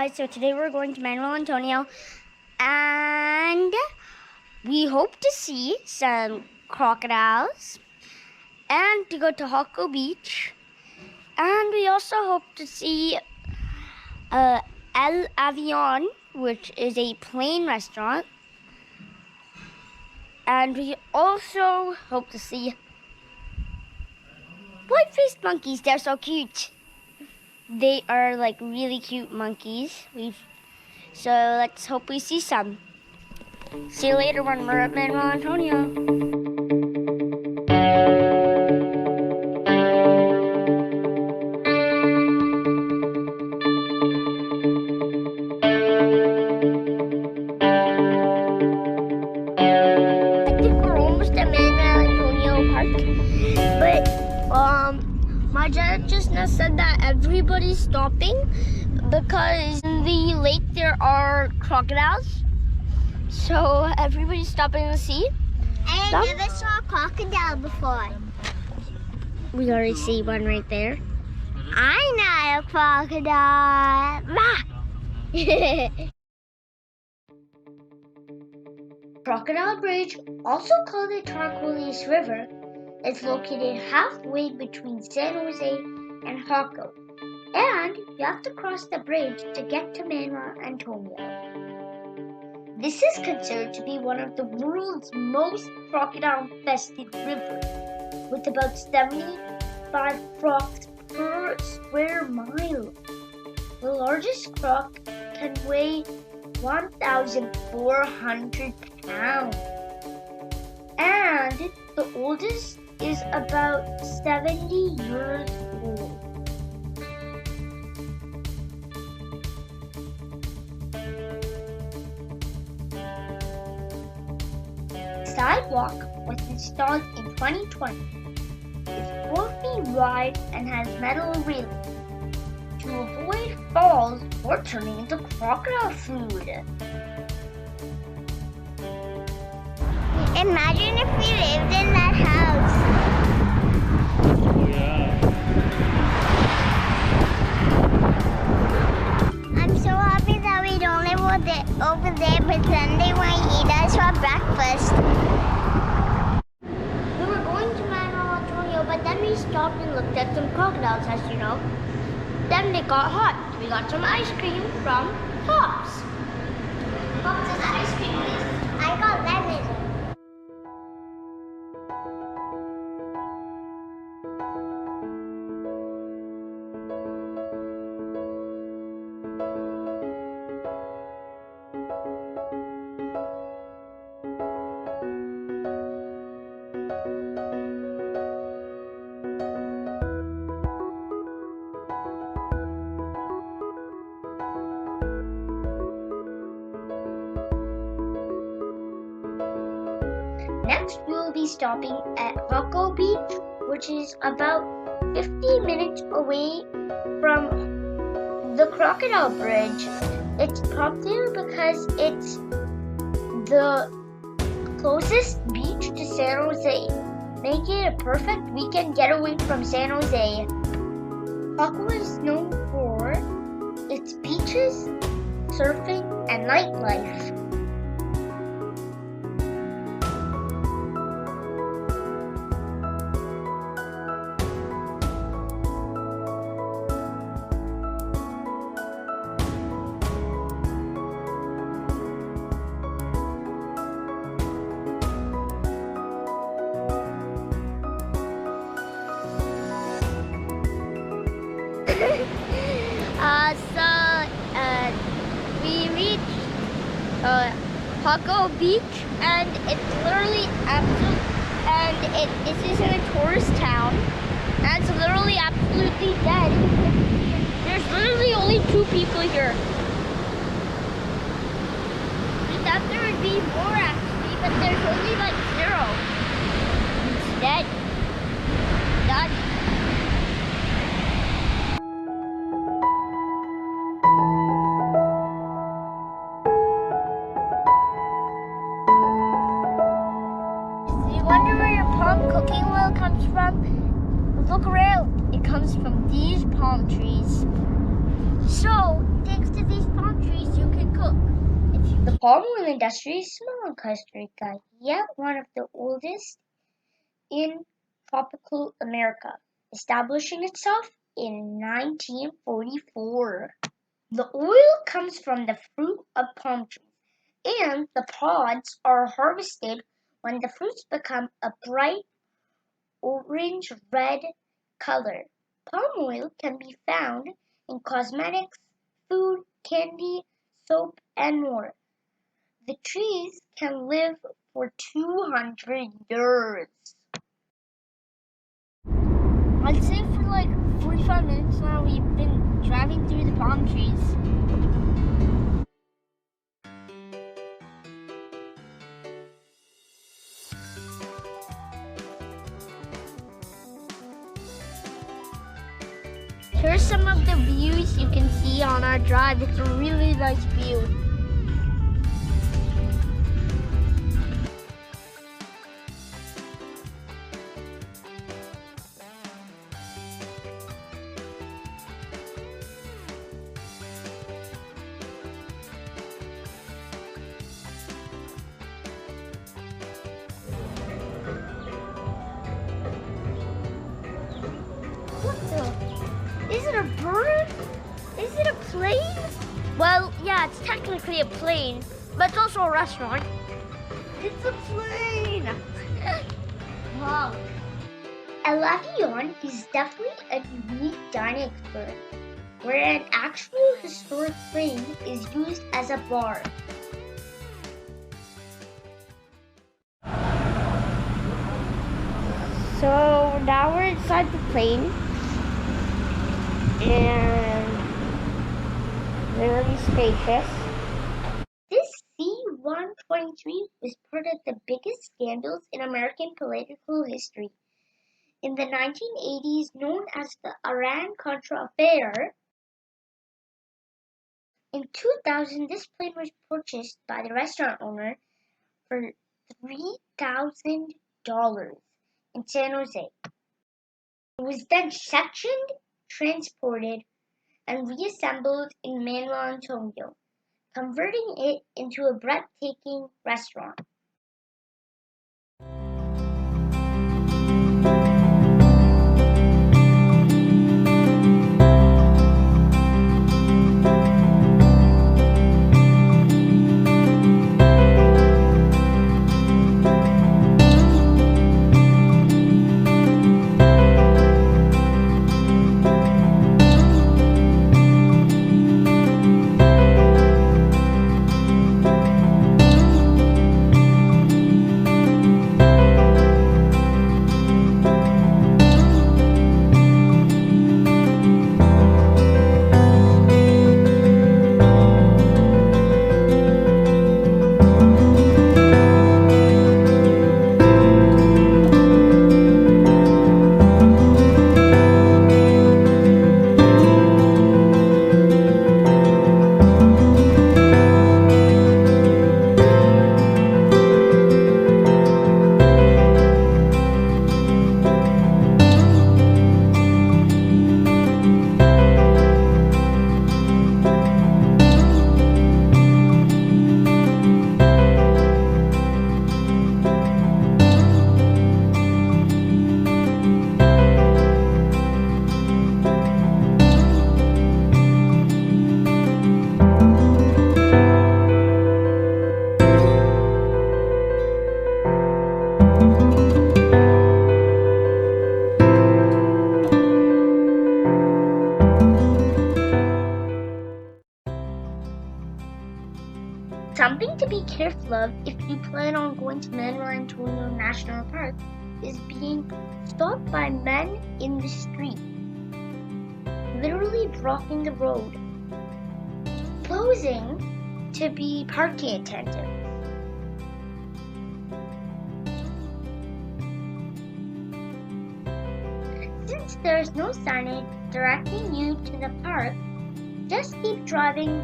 guys, so today we're going to Manuel Antonio and we hope to see some crocodiles and to go to Paco Beach, and we also hope to see El Avion, which is a plane restaurant, and we also hope to see white-faced monkeys. They're so cute. They are like really cute monkeys. So let's hope we see some. See you later when we're at Manuel Antonio. I think we're almost at Manuel Antonio Park, but my dad just now said that everybody's stopping because in the lake there are crocodiles. So everybody's stopping to see. I never saw a crocodile before. We already see one right there. I'm not a crocodile. Crocodile Bridge, also called the Crocodiles River, is located halfway between San Jose and Jaco, and you have to cross the bridge to get to Manuel Antonio. This is considered to be one of the world's most crocodile-infested rivers, with about 75 crocs per square mile. The largest croc can weigh 1,400 pounds, and the oldest is about 70 years old. The sidewalk was installed in 2020. It's 4 feet wide and has metal railings to avoid falls or turning into crocodile food. Imagine if we lived in that house. Oh yeah. I'm so happy that we don't live over there, but then they want to eat us for breakfast. We were going to Manuel Antonio, but then we stopped and looked at some crocodiles, as you know. Then it got hot. We got some ice cream from Pops. Pops is ice cream, please. I got lemon. Next, we will be stopping at Paco Beach, which is about 50 minutes away from the Crocodile Bridge. It's popular because it's the closest beach to San Jose, making it a perfect weekend getaway from San Jose. Jaco is known for its beaches, surfing, and nightlife. We reached Paco Beach, and it's literally this is in a tourist town, and it's literally absolutely dead. There's literally only 2 people here. We thought there would be more actually, but there's only like 0. It's dead. Done. Wonder where your palm cooking oil comes from? Look around. It comes from these palm trees. So, thanks to these palm trees, you can cook. The palm oil industry is small in Costa Rica, yet one of the oldest in tropical America, establishing itself in 1944. The oil comes from the fruit of palm trees, and the pods are harvested when the fruits become a bright orange-red color. Palm oil can be found in cosmetics, food, candy, soap, and more. The trees can live for 200 years. I'd say for like 45 minutes now we've been driving through the palm trees. Here's some of the views you can see on our drive. It's a really nice view. What the? Is it a bird? Is it a plane? Well, yeah, it's technically a plane, but it's also a restaurant. It's a plane! Wow. El Avion is definitely a unique dining experience, where an actual historic plane is used as a bar. So now we're inside the plane. And very spacious. This C-123 was part of the biggest scandals in American political history. In the 1980s, known as the Iran-Contra affair, in 2000, this plane was purchased by the restaurant owner for $3,000 in San Jose. It was then sectioned, transported, and reassembled in Manuel Antonio, converting it into a breathtaking restaurant. Something to be careful of if you plan on going to Manuel Antonio National Park is being stopped by men in the street, literally blocking the road, posing to be parking attendants. Since there is no signage directing you to the park, just keep driving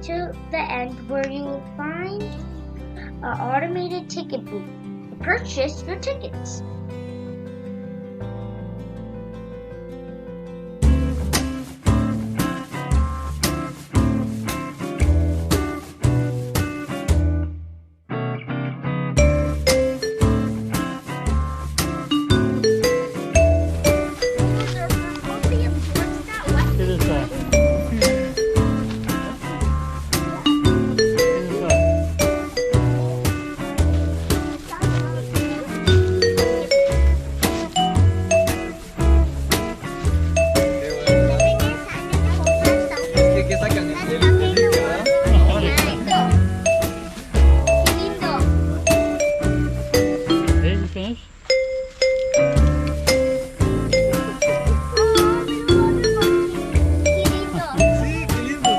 to the end where you will find an automated ticket booth to purchase your tickets. que sacan el That's ¿verdad? lindo. Hey, you finished? Sí, qué lindos.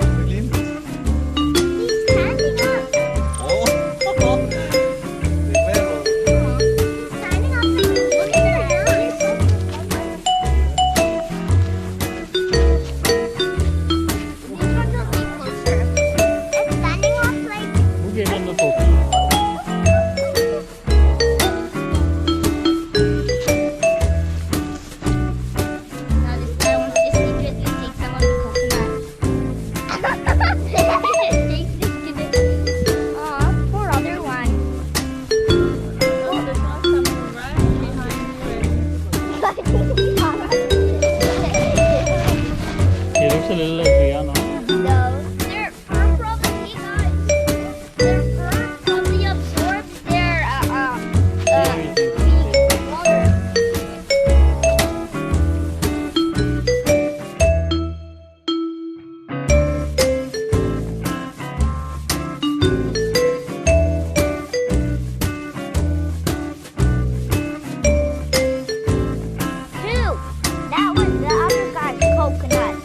Muy lindos. Oh, primero. Who gave him the cookie? Poor other one. He looks a little lesbian, huh? No, their fur probably, guys. Their fur probably absorbs their water. Two. That was the other guy's coconut.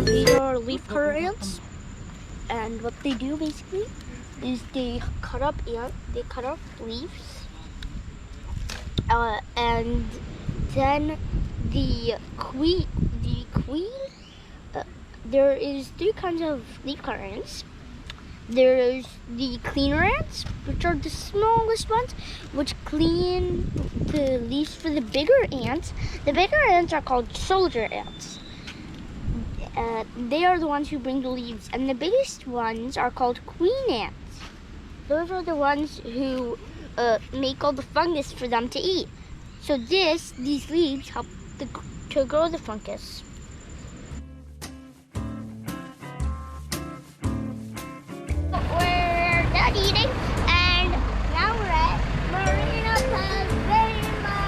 These are leaf cutter ants, and what they do basically is they cut up leaves, and then the queen. There is three kinds of leaf cutter ants. There's the cleaner ants, which are the smallest ones, which clean the leaves for the bigger ants. The bigger ants are called soldier ants. They are the ones who bring the leaves, and the biggest ones are called queen ants. Those are the ones who make all the fungus for them to eat. So these leaves help to grow the fungus. We're done eating, and now we're at Marina Pavema.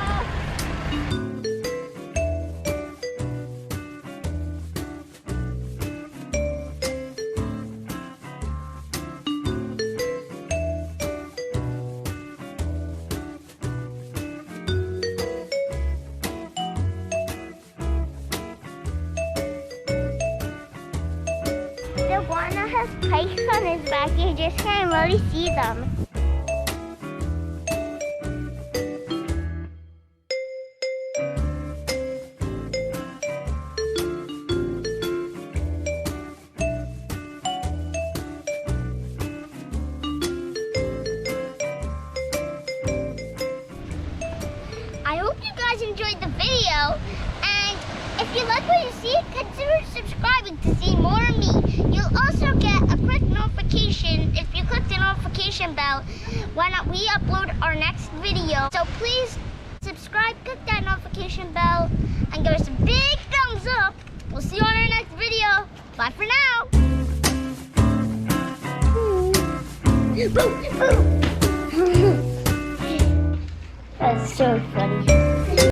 The iguana has spikes on his back. You just can't really see them. I hope you guys enjoyed the video, and if you like what you see, consider subscribing to see more of me. You'll also get a quick notification if you click the notification bell when we upload our next video. So please subscribe, click that